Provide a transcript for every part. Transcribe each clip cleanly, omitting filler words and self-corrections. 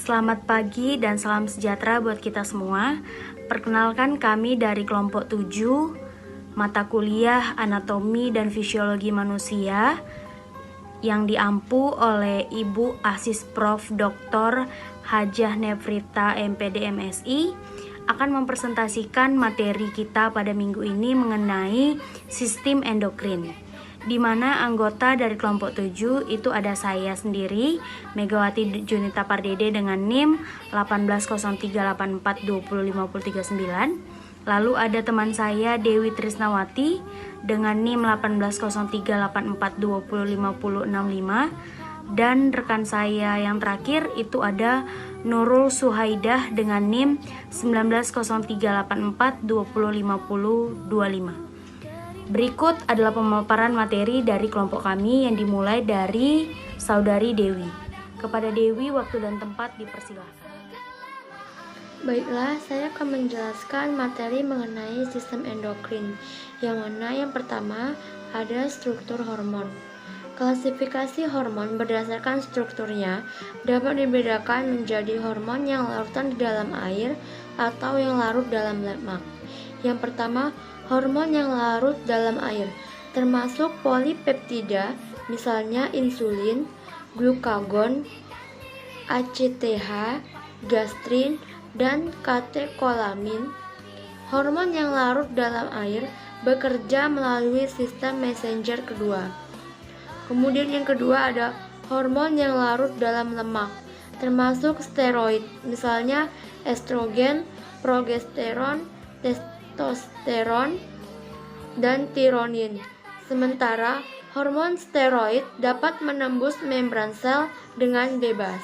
Selamat pagi dan salam sejahtera buat kita semua. Perkenalkan kami dari kelompok 7, mata kuliah Anatomi dan Fisiologi Manusia yang diampu oleh Ibu Asis Prof. Dr. Hajah Nefrita MPD MSI akan mempresentasikan materi kita pada minggu ini mengenai sistem endokrin, di mana anggota dari kelompok 7 itu ada saya sendiri, Megawati Junita Pardede dengan NIM 18038420539. Lalu ada teman saya Dewi Trisnawati dengan NIM 18038420565. Dan rekan saya yang terakhir itu ada Nurul Suhaidah dengan NIM 19084205025. Berikut adalah pemaparan materi dari kelompok kami yang dimulai dari Saudari Dewi. Kepada Dewi, waktu dan tempat dipersilahkan. Baiklah, saya akan menjelaskan materi mengenai sistem endokrin, yang mana yang pertama ada struktur hormon. Klasifikasi hormon berdasarkan strukturnya dapat dibedakan menjadi hormon yang larutan di dalam air atau yang larut dalam lemak. Yang pertama, hormon yang larut dalam air, termasuk polipeptida, misalnya insulin, glukagon, ACTH, gastrin, dan katekolamin. Hormon yang larut dalam air bekerja melalui sistem messenger kedua. Kemudian yang kedua ada hormon yang larut dalam lemak, termasuk steroid, misalnya estrogen, progesteron, testosteron, dan tironin. Sementara hormon steroid dapat menembus membran sel dengan bebas.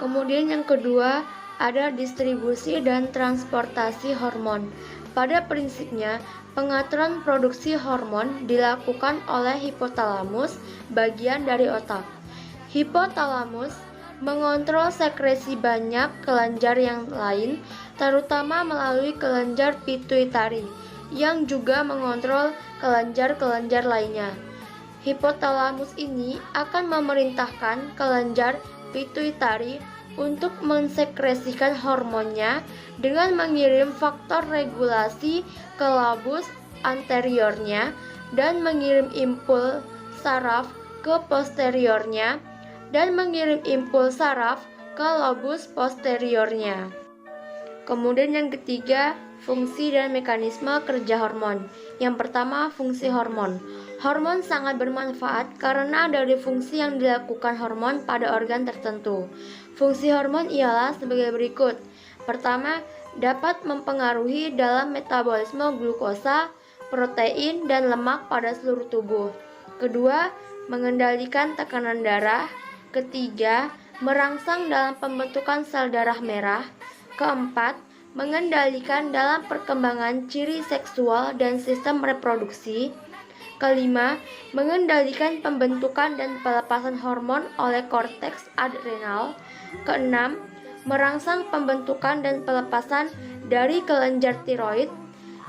Kemudian yang kedua ada distribusi dan transportasi hormon. Pada prinsipnya, pengaturan produksi hormon dilakukan oleh hipotalamus, bagian dari otak. Hipotalamus mengontrol sekresi banyak kelenjar yang lain, terutama melalui kelenjar pituitari, yang juga mengontrol kelenjar-kelenjar lainnya. Hipotalamus ini akan memerintahkan kelenjar pituitari untuk mensekresikan hormonnya dengan mengirim faktor regulasi ke lobus anteriornya dan mengirim impuls saraf ke posteriornya dan mengirim impuls saraf ke lobus posteriornya. Kemudian yang ketiga, fungsi dan mekanisme kerja hormon. Yang pertama, fungsi hormon. Hormon sangat bermanfaat karena dari fungsi yang dilakukan hormon pada organ tertentu. Fungsi hormon ialah sebagai berikut. Pertama, dapat mempengaruhi dalam metabolisme glukosa, protein, dan lemak pada seluruh tubuh. Kedua, mengendalikan tekanan darah. Ketiga, merangsang dalam pembentukan sel darah merah. Keempat, mengendalikan dalam perkembangan ciri seksual dan sistem reproduksi. Kelima, mengendalikan pembentukan dan pelepasan hormon oleh korteks adrenal. Keenam, merangsang pembentukan dan pelepasan dari kelenjar tiroid.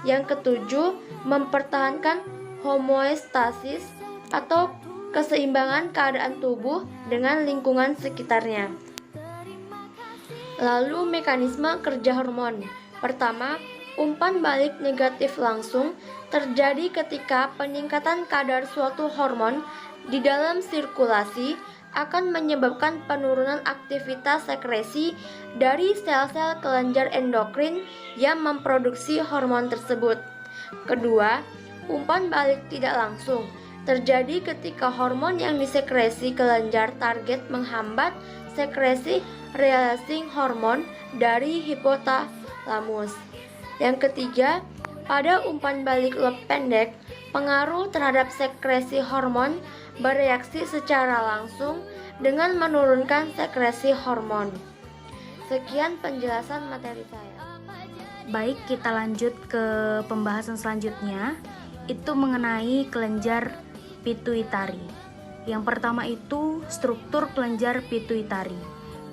Yang ketujuh, mempertahankan homeostasis atau keseimbangan keadaan tubuh dengan lingkungan sekitarnya. Lalu mekanisme kerja hormon. Pertama, umpan balik negatif langsung terjadi ketika peningkatan kadar suatu hormon di dalam sirkulasi akan menyebabkan penurunan aktivitas sekresi dari sel-sel kelenjar endokrin yang memproduksi hormon tersebut. Kedua, umpan balik tidak langsung terjadi ketika hormon yang disekresi kelenjar target menghambat sekresi releasing hormon dari hipotalamus. Yang ketiga, pada umpan balik lob pendek, pengaruh terhadap sekresi hormon bereaksi secara langsung dengan menurunkan sekresi hormon. Sekian penjelasan materi saya. Baik, kita lanjut ke pembahasan selanjutnya, itu mengenai kelenjar pituitari. Yang pertama itu struktur kelenjar pituitari,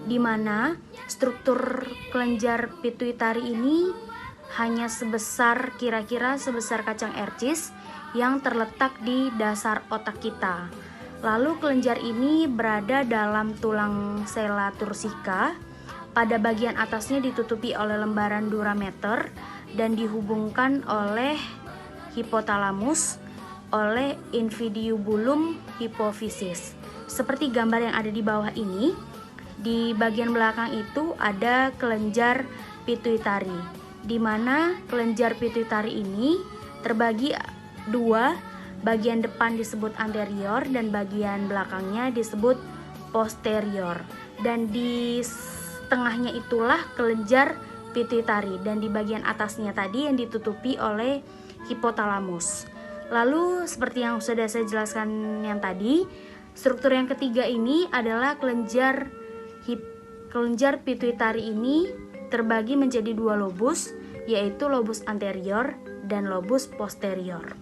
di mana struktur kelenjar pituitari ini hanya kira-kira sebesar kacang ercis yang terletak di dasar otak kita. Lalu kelenjar ini berada dalam tulang sela tursika. Pada bagian atasnya ditutupi oleh lembaran durameter dan dihubungkan oleh hipotalamus oleh infundibulum hipofisis. Seperti gambar yang ada di bawah ini, di bagian belakang itu ada kelenjar pituitari, di mana kelenjar pituitari ini terbagi dua. Bagian depan disebut anterior dan bagian belakangnya disebut posterior. Dan di tengahnya itulah kelenjar pituitari dan di bagian atasnya tadi yang ditutupi oleh hipotalamus. Lalu seperti yang sudah saya jelaskan yang tadi, struktur yang ketiga ini adalah kelenjar pituitari ini terbagi menjadi dua lobus, yaitu lobus anterior dan lobus posterior.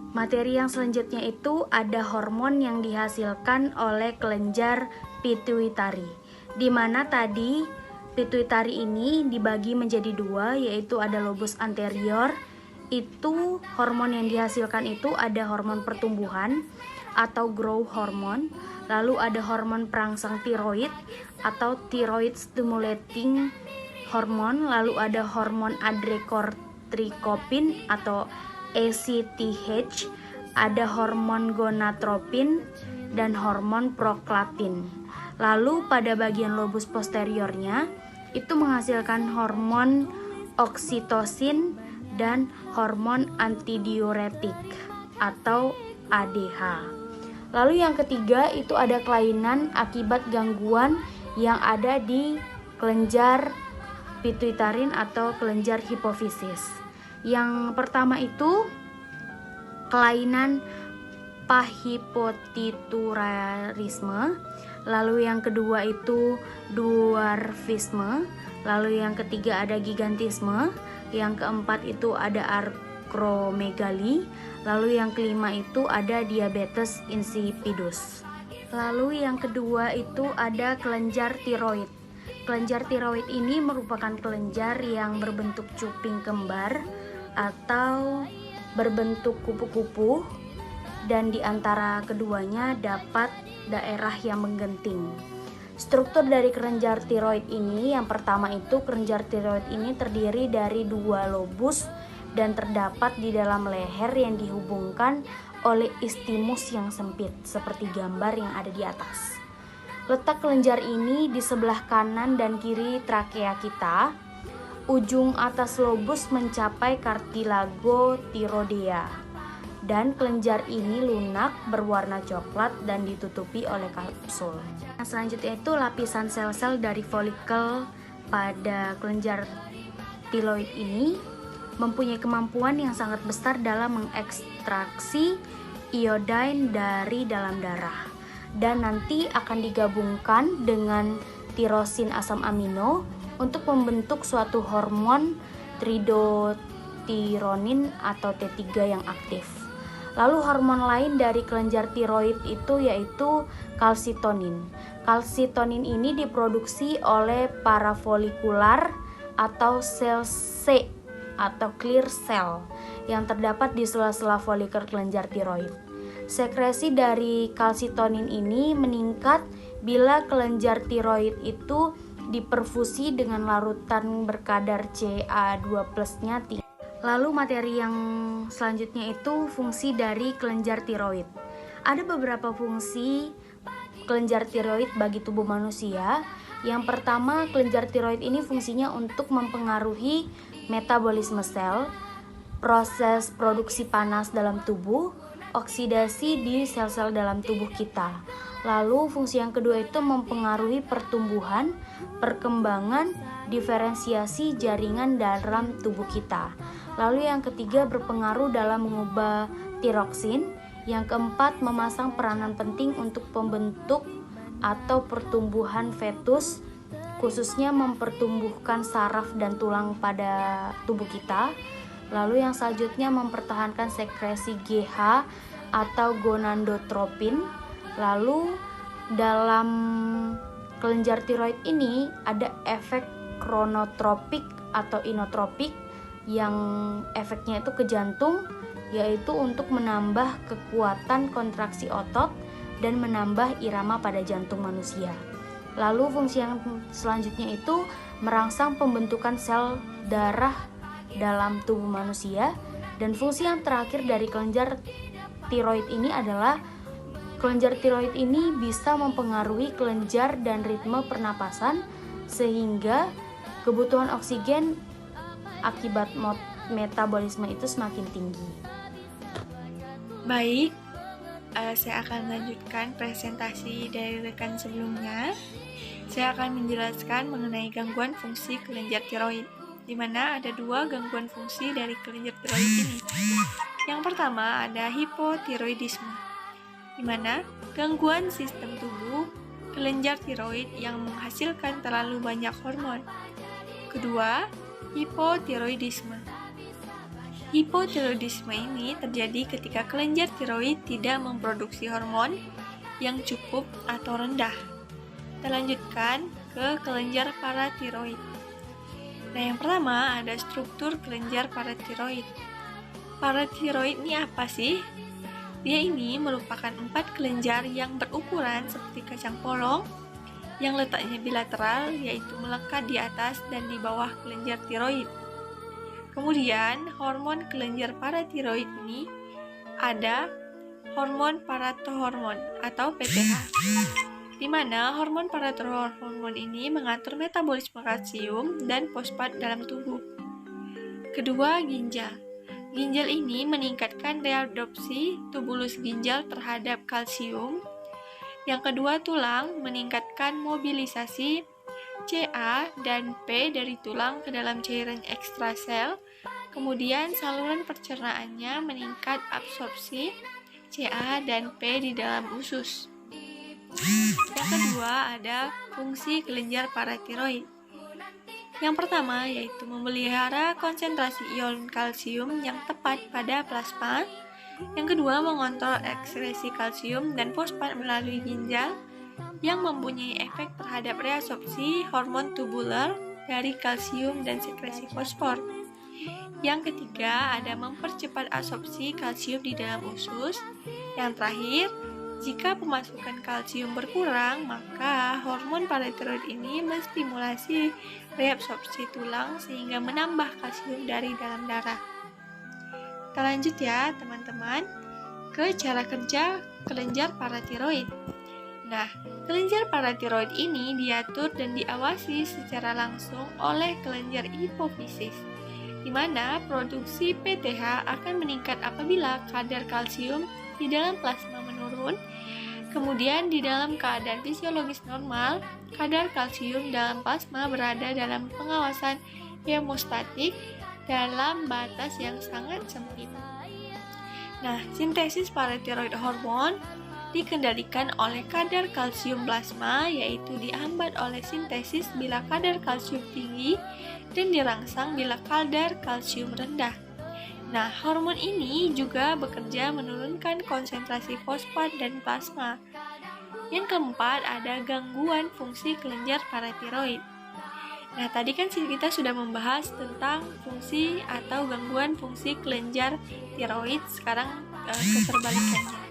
Materi yang selanjutnya itu ada hormon yang dihasilkan oleh kelenjar pituitari, di mana tadi pituitari ini dibagi menjadi dua, yaitu ada lobus anterior. Itu hormon yang dihasilkan itu ada hormon pertumbuhan atau growth hormone, lalu ada hormon perangsang tiroid atau thyroid stimulating hormone, lalu ada hormon adrenocorticosin atau ACTH, ada hormon gonadotropin dan hormon prolaktin. Lalu pada bagian lobus posteriornya itu menghasilkan hormon oksitosin dan hormon antidiuretik atau ADH. Lalu yang ketiga itu ada kelainan akibat gangguan yang ada di kelenjar pituitarin atau kelenjar hipofisis. Yang pertama itu kelainan pahipotiturarisme, lalu yang kedua itu dwarfisme, lalu yang ketiga ada gigantisme, yang keempat itu ada akromegali, lalu yang kelima itu ada diabetes insipidus. Lalu yang kedua itu ada kelenjar tiroid. Kelenjar tiroid ini merupakan kelenjar yang berbentuk cuping kembar atau berbentuk kupu-kupu, dan di antara keduanya dapat daerah yang menggenting. Struktur dari kelenjar tiroid ini, yang pertama itu kelenjar tiroid ini terdiri dari dua lobus dan terdapat di dalam leher yang dihubungkan oleh istimus yang sempit seperti gambar yang ada di atas. Letak kelenjar ini di sebelah kanan dan kiri trakea kita. Ujung atas lobus mencapai cartilago thyroidea dan kelenjar ini lunak berwarna coklat dan ditutupi oleh kapsul. Selanjutnya itu lapisan sel-sel dari folikel pada kelenjar tiroid ini mempunyai kemampuan yang sangat besar dalam mengekstraksi iodine dari dalam darah dan nanti akan digabungkan dengan tirosin asam amino untuk membentuk suatu hormon tridotironin atau T3 yang aktif. Lalu hormon lain dari kelenjar tiroid itu yaitu kalsitonin. Kalsitonin ini diproduksi oleh parafolikular atau sel C atau clear cell yang terdapat di sela-sela folikel kelenjar tiroid. Sekresi dari kalsitonin ini meningkat bila kelenjar tiroid itu diperfusi dengan larutan berkadar Ca2+-nya tinggi. Lalu materi yang selanjutnya itu fungsi dari kelenjar tiroid. Ada beberapa fungsi kelenjar tiroid bagi tubuh manusia. Yang pertama, kelenjar tiroid ini fungsinya untuk mempengaruhi metabolisme sel, proses produksi panas dalam tubuh, oksidasi di sel-sel dalam tubuh kita. Lalu fungsi yang kedua itu mempengaruhi pertumbuhan, perkembangan, diferensiasi jaringan dalam tubuh kita. Lalu yang ketiga berpengaruh dalam mengubah tiroksin. Yang keempat memasang peranan penting untuk pembentuk atau pertumbuhan fetus, khususnya mempertumbuhkan saraf dan tulang pada tubuh kita. Lalu yang selanjutnya mempertahankan sekresi GH atau gonadotropin. Lalu dalam kelenjar tiroid ini ada efek kronotropik atau inotropik yang efeknya itu ke jantung, yaitu untuk menambah kekuatan kontraksi otot dan menambah irama pada jantung manusia. Lalu fungsi yang selanjutnya itu merangsang pembentukan sel darah dalam tubuh manusia, dan fungsi yang terakhir dari kelenjar tiroid ini adalah kelenjar tiroid ini bisa mempengaruhi kelenjar dan ritme pernapasan sehingga kebutuhan oksigen akibat metabolisme itu semakin tinggi. Baik, saya akan melanjutkan presentasi dari rekan sebelumnya. Saya akan menjelaskan mengenai gangguan fungsi kelenjar tiroid, di mana ada 2 gangguan fungsi dari kelenjar tiroid ini. Yang pertama ada hipotiroidisme, di mana gangguan sistem tubuh kelenjar tiroid yang menghasilkan terlalu banyak hormon. Kedua, hipotiroidisme. Hipotiroidisme ini terjadi ketika kelenjar tiroid tidak memproduksi hormon yang cukup atau rendah. Kita lanjutkan ke kelenjar paratiroid. Nah, yang pertama ada struktur kelenjar paratiroid. Paratiroid ini apa sih? Dia ini merupakan 4 kelenjar yang berukuran seperti kacang polong yang letaknya bilateral, yaitu melekat di atas dan di bawah kelenjar tiroid. Kemudian, hormon kelenjar paratiroid ini ada hormon paratohormon atau PTH, di mana hormon paratohormon ini mengatur metabolisme kalsium dan fosfat dalam tubuh. Kedua, ginjal. Ginjal ini meningkatkan reabsorpsi tubulus ginjal terhadap kalsium. Yang kedua, tulang meningkatkan mobilisasi Ca dan P dari tulang ke dalam cairan ekstrasel. Kemudian saluran pencernaannya meningkat absorpsi Ca dan P di dalam usus. Yang kedua ada fungsi kelenjar paratiroid. Yang pertama yaitu memelihara konsentrasi ion kalsium yang tepat pada plasma. Yang kedua mengontrol ekskresi kalsium dan fosfat melalui ginjal yang mempunyai efek terhadap reabsorpsi hormon tubular dari kalsium dan sekresi fosfor. Yang ketiga ada mempercepat absorpsi kalsium di dalam usus. Yang terakhir, jika pemasukan kalsium berkurang, maka hormon paratiroid ini menstimulasi reabsorpsi tulang sehingga menambah kalsium dari dalam darah. Kita lanjut ya teman-teman ke cara kerja kelenjar paratiroid. Nah, kelenjar paratiroid ini diatur dan diawasi secara langsung oleh kelenjar hipofisis, di mana produksi PTH akan meningkat apabila kadar kalsium di dalam plasma menurun. Kemudian di dalam keadaan fisiologis normal, kadar kalsium dalam plasma berada dalam pengawasan hemostatik dalam batas yang sangat sempit. Nah, sintesis paratiroid hormon dikendalikan oleh kadar kalsium plasma, yaitu dihambat oleh sintesis bila kadar kalsium tinggi dan dirangsang bila kadar kalsium rendah. Nah, hormon ini juga bekerja menurunkan konsentrasi fosfat dan plasma. Yang keempat, ada gangguan fungsi kelenjar paratiroid. Nah, tadi kan kita sudah membahas tentang fungsi atau gangguan fungsi kelenjar tiroid, sekarang keterbalikannya.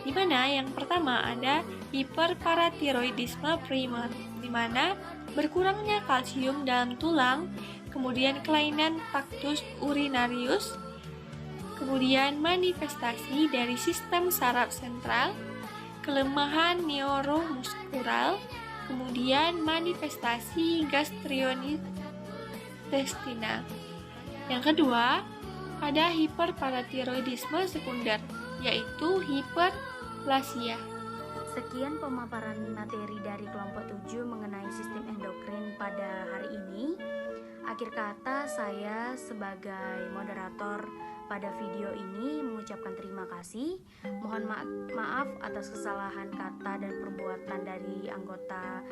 Di mana yang pertama ada hiperparatiroidisme primer, di mana berkurangnya kalsium dalam tulang, kemudian kelainan taktus urinarius, kemudian manifestasi dari sistem saraf sentral, kelemahan neuromuskural, kemudian manifestasi gastrointestinal. Yang kedua, ada hiperparatiroidisme sekunder, yaitu hiperplasia. Sekian pemaparan materi dari kelompok 7 mengenai sistem endokrin pada hari ini. Akhir kata, saya sebagai moderator pada video ini mengucapkan terima kasih. Mohon maaf atas kesalahan kata dan perbuatan dari anggota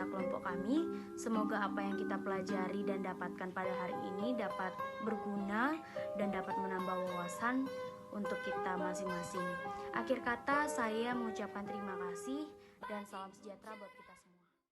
kelompok kami. Semoga apa yang kita pelajari dan dapatkan pada hari ini dapat berguna dan dapat menambah wawasan untuk kita masing-masing. Akhir kata, saya mengucapkan terima kasih dan salam sejahtera buat kita.